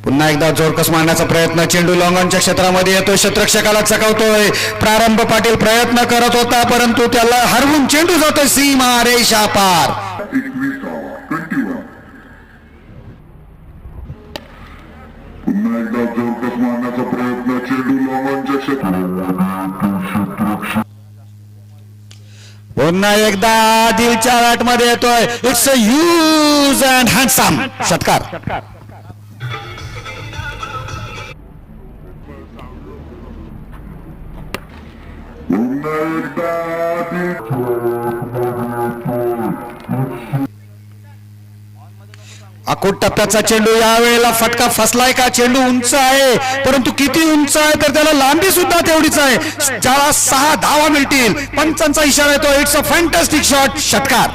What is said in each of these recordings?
पुन्हा एकदा जोरकस मारण्याचा प्रयत्न, चेंडू लॉंगॉनच्या क्षेत्रामध्ये येतोय, क्षेत्ररक्षकाला चकवतोय. प्रारंभ पाटील प्रयत्न करत होता परंतु त्याला हरवून चेंडू जातोय सीमा रेषा पार. पुन्हा एकदा जोरकस मारण्याचा प्रयत्न, चेंडू लॉंगॉनच्या पुन्हा एकदा दिलच्या आतमध्ये येतोय. It's a huge and handsome षटकार. पुन्हा एकदा अकोट टप्प्याचा चेंडू, यावेळेला फटका फसलाय का? चेंडू उंच आहे परंतु किती उंच आहे तर त्याला लांबी सुद्धा तेवढीच आहे. ज्याला 6 धावा मिळतील. पंचांचा इशारा येतो. It's a fantastic shot. षटकार.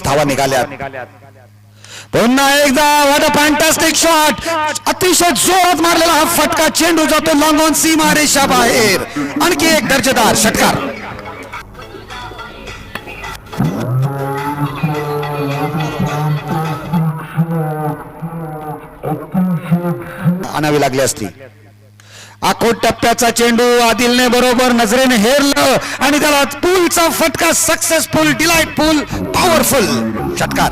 धावा निघाल्या. पुन्हा एकदा व्हॉट अ फॅन्टास्टिक शॉट. अतिशय जोरात मारलेला हा फटका. चेंडू जातो लॉंगॉन सीमा रेषा बाहेर. आणखी एक दर्जेदार षटकार. आणावी लागली असती. अकोट टप्प्याचा चेंडू आदिलने बरोबर नजरेने हेरलं आणि त्याला पूलचा फटका. सक्सेसफुल, डिलाइटफुल, पॉवरफुल षटकार.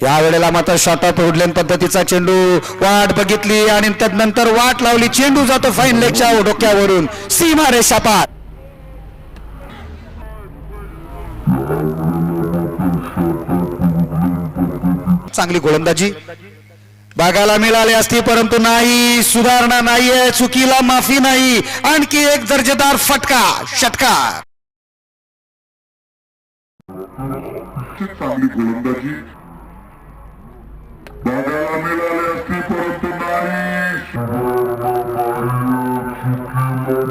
या वेळेला मात्र शॉर्ट ऑफ वुडलँड पद्धतीचा चेंडू. वाट बघितली आणि त्यानंतर वाट लावली. चेंडू जातो फाईन लेगच्या डोक्यावरून सीमा रेषा पार. चांगली गोलंदाजी बघायला मिळाली असती परंतु नाही. सुधारणा नाहीये. चुकीला माफी नाही. आणखी एक दर्जेदार फटका. षटकार. चांगली गोलंदाजी बघायला मिळाली असती परंतु नाही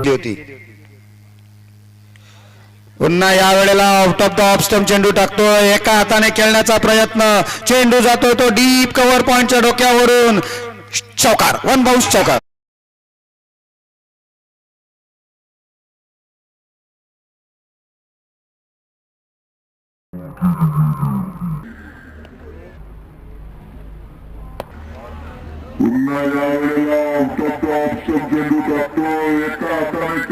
होती. पुन्हा या वेळेला out of the off stump चेंडू टाकतोय. एका हाताने खेळण्याचा प्रयत्न. चेंडू जातोय तो डीप कव्हर पॉइंटच्या डोक्यावरून. चौकार. 1 बाउन्स चौकार. पुन्हा यावेळेला out of the off stump चेंडू टाकतोय. एका हाताने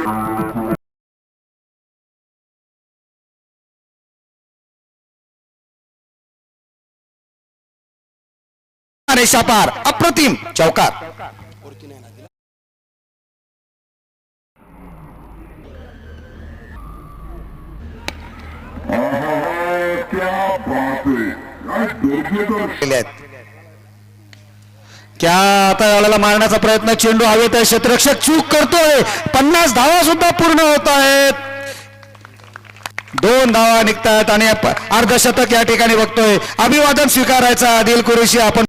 रेषा पार. अप्रतिम चौकार. क्या आता यावेळेला मारण्याचा प्रयत्न. चेंडू हवेत आहे. क्षेत्ररक्षक चूक करतोय. 50 धावा सुद्धा पूर्ण होत आहेत. 2 धावा निघतात आणि अर्धशतक या ठिकाणी बघतोय. अभिवादन स्वीकारायचा आदिल कुरेशी. आपण